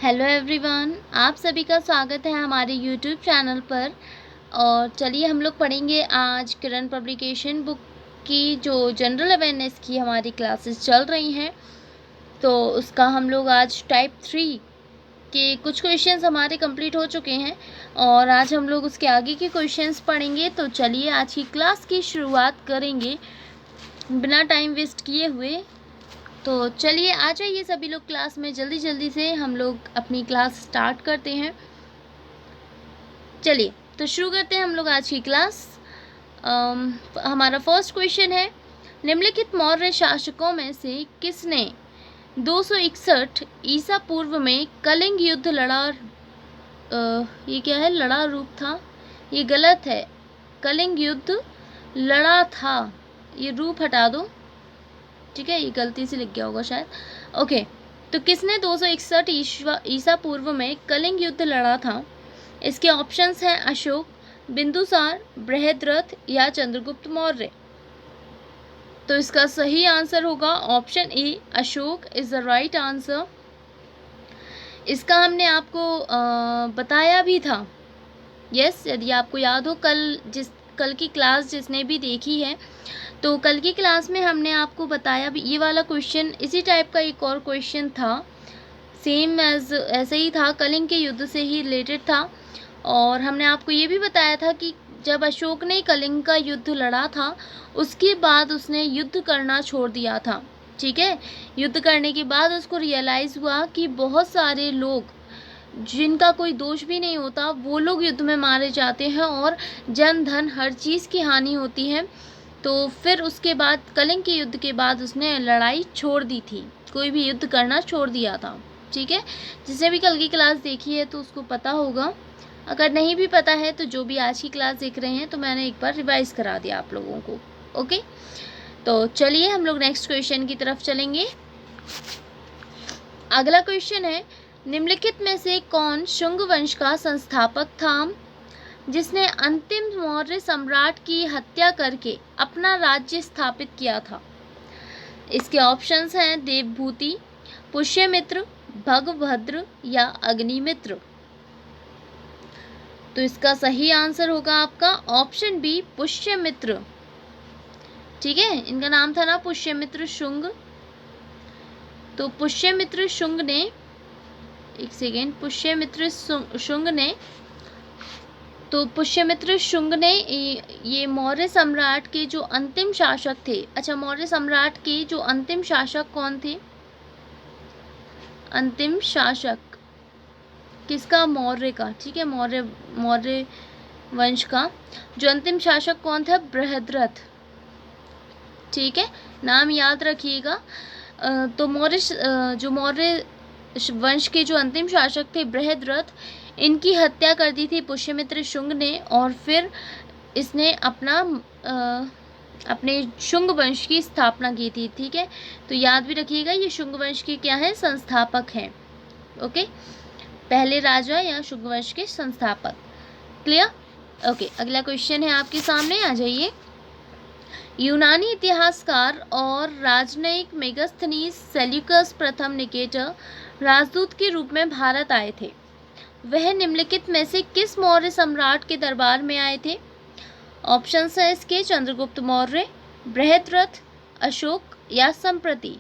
Hello everyone, आप सभी का स्वागत है हमारे यूट्यूब चैनल पर। और चलिए हम लोग पढ़ेंगे आज किरण पब्लिकेशन बुक की जो जनरल अवेयरनेस की हमारी क्लासेस चल रही हैं। तो उसका हम लोग आज टाइप 3 के कुछ क्वेश्चंस हमारे कंप्लीट हो चुके हैं और आज हम लोग उसके आगे के क्वेश्चंस पढ़ेंगे। तो चलिए आज की क्लास की शुरुआत करेंगे बिना टाइम वेस्ट किए हुए। तो चलिए आ जाइए सभी लोग क्लास में, जल्दी जल्दी से हम लोग अपनी क्लास स्टार्ट करते हैं। चलिए तो शुरू करते हैं हम लोग आज की क्लास। हमारा फर्स्ट क्वेश्चन है, निम्नलिखित मौर्य शासकों में से किसने 261 ईसा पूर्व में कलिंग युद्ध लड़ा? ये क्या है, लड़ा रूप था, ये गलत है। कलिंग युद्ध लड़ा था, ये रूप हटा दो, ठीक है, ये गलती से लिख गया होगा शायद। ओके, तो किसने 261 ईसा पूर्व में कलिंग युद्ध लड़ा था? इसके ऑप्शंस हैं अशोक, बिंदुसार, बृहद्रथ या चंद्रगुप्त मौर्य। तो इसका सही आंसर होगा option A, Ashok is the right answer. इसका हमने आपको बताया भी था। यस, यदि आपको याद हो, कल की क्लास जिसने भी देखी है तो कल की क्लास में हमने आपको बताया भी, ये वाला क्वेश्चन इसी टाइप का एक और क्वेश्चन था, सेम एज ऐसे ही था, कलिंग के युद्ध से ही रिलेटेड था। और हमने आपको ये भी बताया था कि जब अशोक ने कलिंग का युद्ध लड़ा था उसके बाद उसने युद्ध करना छोड़ दिया था। ठीक है, युद्ध करने के बाद उसको रियलाइज़ हुआ कि बहुत सारे लोग जिनका कोई दोष भी नहीं होता वो लोग युद्ध में मारे जाते हैं और जन धन हर चीज़ की हानि होती है। तो फिर उसके बाद कलिंग के युद्ध के बाद उसने लड़ाई छोड़ दी थी, कोई भी युद्ध करना छोड़ दिया था। ठीक है, जिसने भी कल की क्लास देखी है तो उसको पता होगा, अगर नहीं भी पता है तो जो भी आज की क्लास देख रहे हैं तो मैंने एक बार रिवाइज करा दिया आप लोगों को। ओके, तो चलिए हम लोग नेक्स्ट क्वेश्चन की तरफ चलेंगे। अगला क्वेश्चन है, निम्नलिखित में से कौन शुंग वंश का संस्थापक था जिसने अंतिम मौर्य सम्राट की हत्या करके अपना राज्य स्थापित किया था? इसके ऑप्शंस हैं देवभूति, पुष्यमित्र, भगभद्र या अग्निमित्र। तो इसका सही आंसर होगा आपका ऑप्शन बी, पुष्यमित्र। ठीक है, इनका नाम था ना पुष्यमित्र शुंग। तो पुष्यमित्र शुंग ने, एक सेकेंड, पुष्यमित्र शुंग ने, तो पुष्यमित्र शुंग ने ये मौर्य सम्राट के जो अंतिम शासक थे। अच्छा, मौर्य सम्राट के जो अंतिम शासक कौन थे? अंतिम शासक किसका? मौर्य का। ठीक है, मौर्य वंश का जो अंतिम शासक कौन था? बृहद्रथ। ठीक है, नाम याद रखिएगा। तो मौर्य वंश के जो अंतिम शासक थे बृहद्रथ, इनकी हत्या कर दी थी पुष्यमित्र शुंग ने और फिर इसने अपने शुंग वंश की स्थापना की थी। ठीक है, तो याद भी रखिएगा, ये शुंग वंश के क्या है? संस्थापक हैं। ओके, पहले राजा या शुंग वंश के संस्थापक। क्लियर? ओके, अगला क्वेश्चन है आपके सामने, आ जाइए। यूनानी इतिहासकार और राजनयिक मेगास्थनीज सेल्यूकस प्रथम निकेटर राजदूत के रूप में भारत आए थे। वह निम्नलिखित में से किस मौर्य सम्राट के दरबार में आए थे? ऑप्शंस है इसके चंद्रगुप्त मौर्य, बृहद्रथ, अशोक या संप्रति।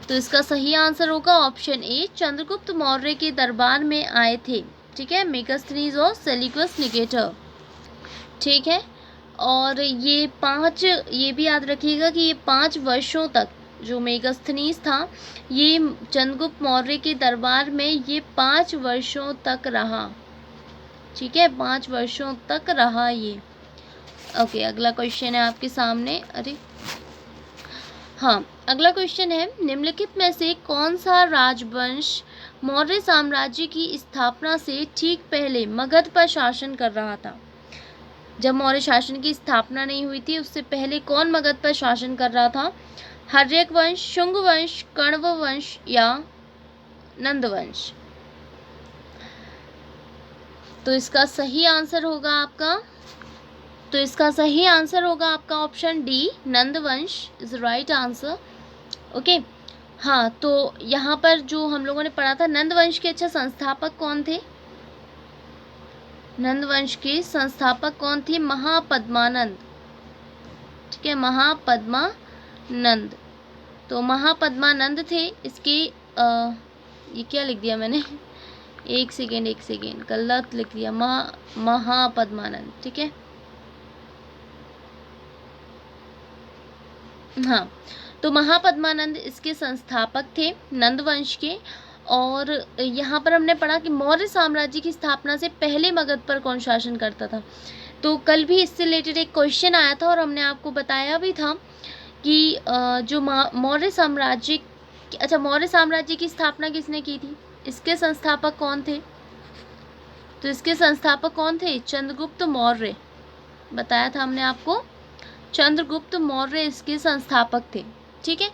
तो इसका सही आंसर होगा ऑप्शन ए, चंद्रगुप्त मौर्य के दरबार में आए थे। ठीक है, मेगास्थनीज और सेल्यूकस निकेटर। ठीक है, और ये भी याद रखिएगा कि ये 5 वर्षों तक जो मेगास्थनीज था ये चंद्रगुप्त मौर्य के दरबार में ये 5 वर्षों तक रहा। ठीक है, 5 वर्षों तक रहा ये। ओके, अगला क्वेश्चन है आपके सामने। अगला क्वेश्चन है, निम्नलिखित में से कौन सा राजवंश मौर्य साम्राज्य की स्थापना से ठीक पहले मगध पर शासन कर रहा था? जब मौर्य शासन की स्थापना नहीं हुई थी उससे पहले कौन मगध पर शासन कर रहा था? हर्यक वंश, शुंग वंश, कण्व वंश या नंद वंश। तो इसका सही आंसर होगा आपका ऑप्शन डी, नंद वंश इज राइट आंसर। ओके, हाँ, तो यहाँ पर जो हम लोगों ने पढ़ा था, नंद वंश के अच्छा संस्थापक कौन थे? नंद वंश के संस्थापक कौन थे? महापद्मानंद। ठीक है, महापद्मानंद। तो महापद्मानंद थे इसके ये क्या लिख दिया मैंने एक सेकेंड गलत लिख दिया। महापद्मानंद। ठीक है, हाँ, तो महापद्मानंद इसके संस्थापक थे नंदवंश के। और यहाँ पर हमने पढ़ा कि मौर्य साम्राज्य की स्थापना से पहले मगध पर कौन शासन करता था। तो कल भी इससे रिलेटेड एक क्वेश्चन आया था और हमने आपको बताया भी था कि जो मौर्य साम्राज्य, अच्छा, मौर्य साम्राज्य की स्थापना किसने की थी? इसके संस्थापक कौन थे? तो इसके संस्थापक कौन थे? चंद्रगुप्त मौर्य। बताया था हमने आपको, चंद्रगुप्त मौर्य इसके संस्थापक थे। ठीक है,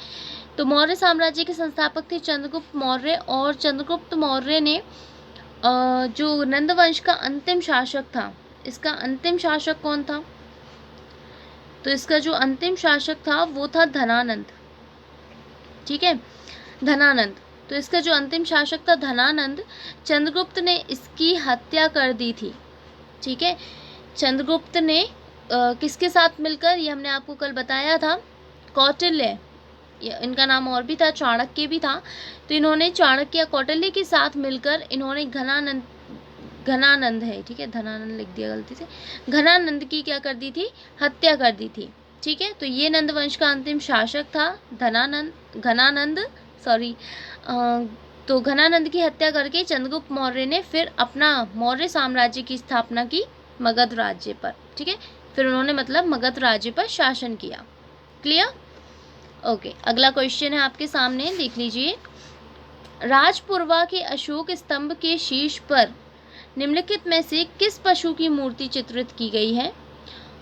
तो मौर्य साम्राज्य के संस्थापक थे चंद्रगुप्त मौर्य। और चंद्रगुप्त मौर्य ने जो नंदवंश का अंतिम शासक था, इसका अंतिम शासक कौन था? तो इसका जो अंतिम शासक था वो था धनानंद। ठीक है, धनानंद। तो इसका जो अंतिम शासक था धनानंद, चंद्रगुप्त ने इसकी हत्या कर दी थी। ठीक है, चंद्रगुप्त ने किसके साथ मिलकर, ये हमने आपको कल बताया था, कौटिल्य, इनका नाम और भी था, चाणक्य भी था। तो इन्होंने चाणक्य या कौटिल्य के साथ मिलकर इन्होंने घनानंद है, ठीक है, धनानंद लिख दिया गलती से, घनानंद की क्या कर दी थी? हत्या कर दी थी। ठीक है, तो ये नंदवंश का अंतिम शासक था घनानंद, सॉरी। तो घनानंद की हत्या करके चंद्रगुप्त मौर्य ने फिर अपना मौर्य साम्राज्य की स्थापना की मगध राज्य पर। ठीक है, फिर उन्होंने मतलब मगध राज्य पर शासन किया। क्लियर? ओके, अगला क्वेश्चन है आपके सामने, देख लीजिए। राजपुरवा के अशोक स्तंभ के शीर्ष पर निम्नलिखित में से किस पशु की मूर्ति चित्रित की गई है?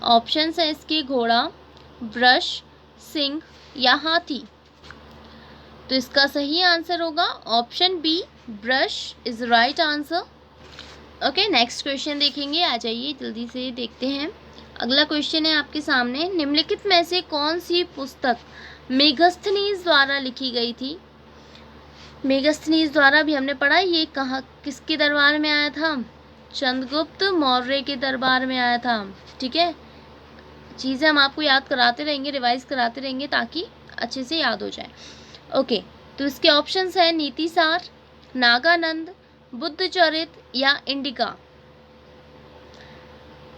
ऑप्शंस है इसके घोड़ा, वृष, सिंह या हाथी। तो इसका सही आंसर होगा ऑप्शन बी, वृष is right answer. Okay, next question देखेंगे, आ जाइए जल्दी से देखते हैं। अगला क्वेश्चन है आपके सामने, निम्नलिखित में से कौन सी पुस्तक मेगस्थनीज द्वारा लिखी गई थी? मेगस्थनीज द्वारा भी हमने पढ़ा, ये कहाँ किसके दरबार में आया था? चंद्रगुप्त मौर्य के दरबार में आया था। ठीक है, चीज़ें हम आपको याद कराते रहेंगे, रिवाइज कराते रहेंगे ताकि अच्छे से याद हो जाए। ओके, तो इसके ऑप्शंस है नीतिसार, नागानंद, बुद्धचरित या इंडिका।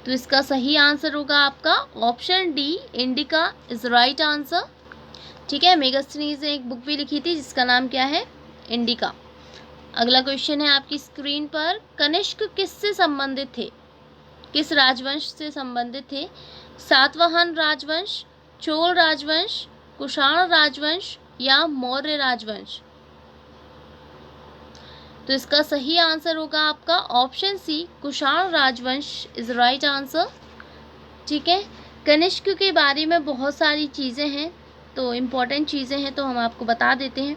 तो इसका सही आंसर होगा आपका option D, indica is right answer. ठीक है, मेगस्थनीज ने एक बुक भी लिखी थी जिसका नाम क्या है? इंडिका। अगला क्वेश्चन है आपकी स्क्रीन पर, कनिष्क किससे संबंधित थे? किस राजवंश से संबंधित थे? सातवाहन राजवंश, चोल राजवंश, कुषाण राजवंश या मौर्य राजवंश। तो इसका सही आंसर होगा आपका ऑप्शन सी, कुषाण राजवंश इज राइट आंसर। ठीक है, कनिष्क के बारे में बहुत सारी चीज़ें हैं, तो इम्पॉर्टेंट चीज़ें हैं तो हम आपको बता देते हैं।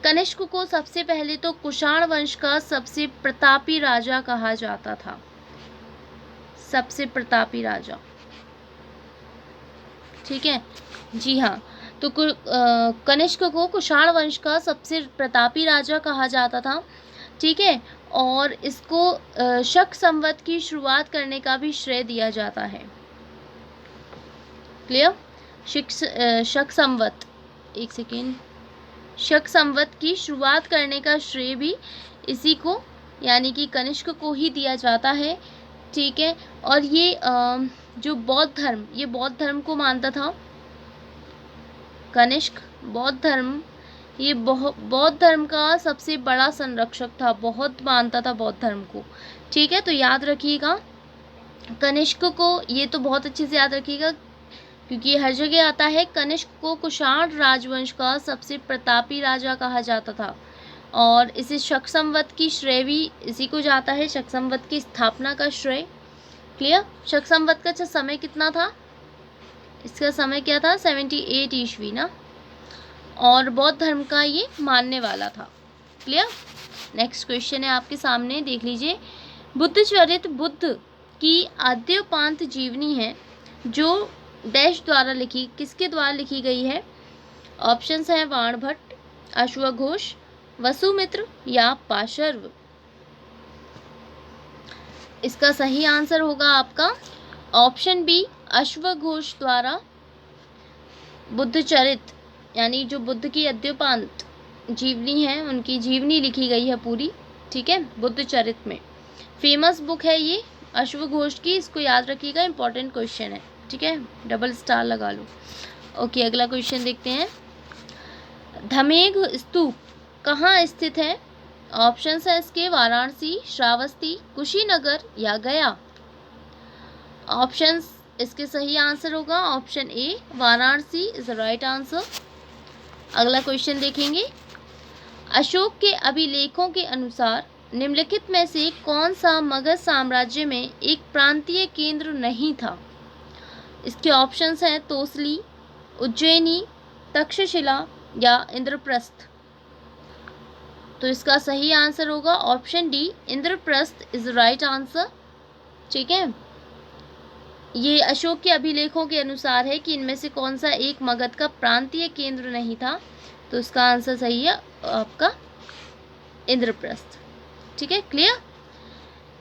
कनिष्क को सबसे पहले तो कुषाण वंश का सबसे प्रतापी राजा कहा जाता था, सबसे प्रतापी राजा। ठीक है, जी हाँ, तो कनिष्क को कुषाण वंश का सबसे प्रतापी राजा कहा जाता था। ठीक है, और इसको शक संवत की शुरुआत करने का भी श्रेय दिया जाता है। क्लियर? शक संवत, एक सेकेंड, शक संवत की शुरुआत करने का श्रेय भी इसी को यानी कि कनिष्क को ही दिया जाता है। ठीक है, और ये जो बौद्ध धर्म, ये बौद्ध धर्म को मानता था कनिष्क। बौद्ध धर्म, ये बौद्ध धर्म का सबसे बड़ा संरक्षक था, बहुत मानता था बौद्ध धर्म को। ठीक है, तो याद रखिएगा कनिष्क को, ये तो बहुत अच्छे से याद रखिएगा क्योंकि ये हर जगह आता है। कनिष्क को कुषाण राजवंश का सबसे प्रतापी राजा कहा जाता था और इसे शक संवत की श्रेय भी इसी को जाता है, शक संवत की स्थापना का श्रेय। क्लियर? शक संवत का समय कितना था? इसका समय क्या था? 78 ईस्वी ना, और बौद्ध धर्म का ये मानने वाला था। क्लियर? नेक्स्ट क्वेश्चन है आपके सामने, देख लीजिए। बुद्धचरित बुद्ध की आद्योपांत जीवनी है जो डैश द्वारा लिखी, किसके द्वारा लिखी गई है? ऑप्शंस हैं वाणभट्ट, अश्वघोष, वसुमित्र या पाशर्व? इसका सही आंसर होगा आपका ऑप्शन बी, अश्वघोष द्वारा बुद्धचरित, यानी जो बुद्ध की अद्योपांत जीवनी है, उनकी जीवनी लिखी गई है पूरी, ठीक है, बुद्धचरित में। फेमस बुक है ये अश्वघोष की, इसको याद रखिएगा, इंपॉर्टेंट क्वेश्चन है, ठीक है, डबल स्टार लगा लो। ओके, अगला क्वेश्चन देखते हैं। धमेघ स्तूप कहाँ स्थित है? ऑप्शन है इसके वाराणसी, श्रावस्ती, कुशीनगर या गया। ऑप्शंस, इसके सही आंसर होगा option A, Varanasi is the right answer. अगला क्वेश्चन देखेंगे। अशोक के अभिलेखों के अनुसार निम्नलिखित में से कौन सा मगध साम्राज्य में एक प्रांतीय केंद्र नहीं था? इसके ऑप्शंस हैं तोसली, उज्जैनी, तक्षशिला या इंद्रप्रस्थ। तो इसका सही आंसर होगा option D, Indraprastha is the right answer, ठीक है। ये अशोक के अभिलेखों के अनुसार है कि इनमें से कौन सा एक मगध का प्रांतीय केंद्र नहीं था, तो इसका आंसर सही है आपका इंद्रप्रस्थ, ठीक है, क्लियर।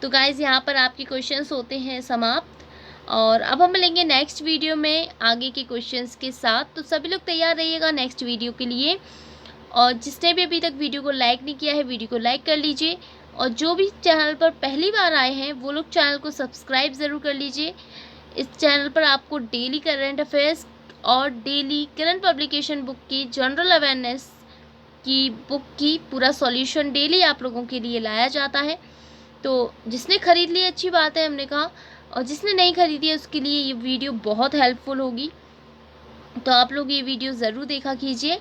तो गाइज यहाँ पर आपके क्वेश्चंस होते हैं समाप्त, और अब हम मिलेंगे नेक्स्ट वीडियो में आगे के क्वेश्चंस के साथ। तो सभी लोग तैयार रहिएगा नेक्स्ट वीडियो के लिए, और जिसने भी अभी तक वीडियो को लाइक नहीं किया है, वीडियो को लाइक कर लीजिए, और जो भी चैनल पर पहली बार आए हैं वो लोग चैनल को सब्सक्राइब ज़रूर कर लीजिए। इस चैनल पर आपको डेली करंट अफेयर्स और डेली करंट पब्लिकेशन बुक की, जनरल अवेयरनेस की बुक की पूरा सॉल्यूशन डेली आप लोगों के लिए लाया जाता है। तो जिसने ख़रीद ली अच्छी बात है, हमने कहा, और जिसने नहीं खरीदी है उसके लिए ये वीडियो बहुत हेल्पफुल होगी, तो आप लोग ये वीडियो ज़रूर देखा कीजिए।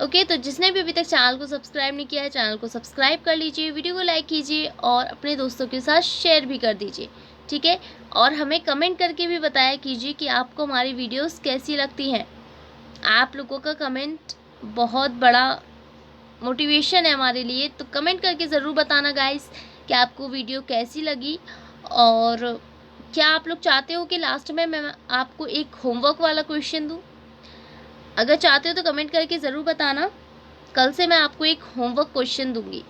ओके, तो जिसने भी अभी तक चैनल को सब्सक्राइब नहीं किया है, चैनल को सब्सक्राइब कर लीजिए, वीडियो को लाइक कीजिए और अपने दोस्तों के साथ शेयर भी कर दीजिए, ठीक है। और हमें कमेंट करके भी बताया कीजिए कि आपको हमारी वीडियोस कैसी लगती हैं। आप लोगों का कमेंट बहुत बड़ा मोटिवेशन है हमारे लिए, तो कमेंट करके ज़रूर बताना गाइस कि आपको वीडियो कैसी लगी, और क्या आप लोग चाहते हो कि लास्ट में मैं आपको एक होमवर्क वाला क्वेश्चन दूँ? अगर चाहते हो तो कमेंट करके ज़रूर बताना, कल से मैं आपको एक होमवर्क क्वेश्चन दूंगी,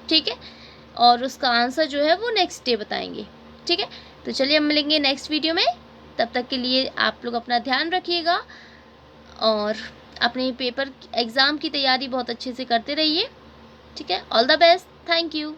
ठीक है, और उसका आंसर जो है वो नेक्स्ट डे बताएंगे, ठीक है। तो चलिए हम मिलेंगे नेक्स्ट वीडियो में, तब तक के लिए आप लोग अपना ध्यान रखिएगा और अपने पेपर एग्ज़ाम की तैयारी बहुत अच्छे से करते रहिए, ठीक है। All the best, thank you.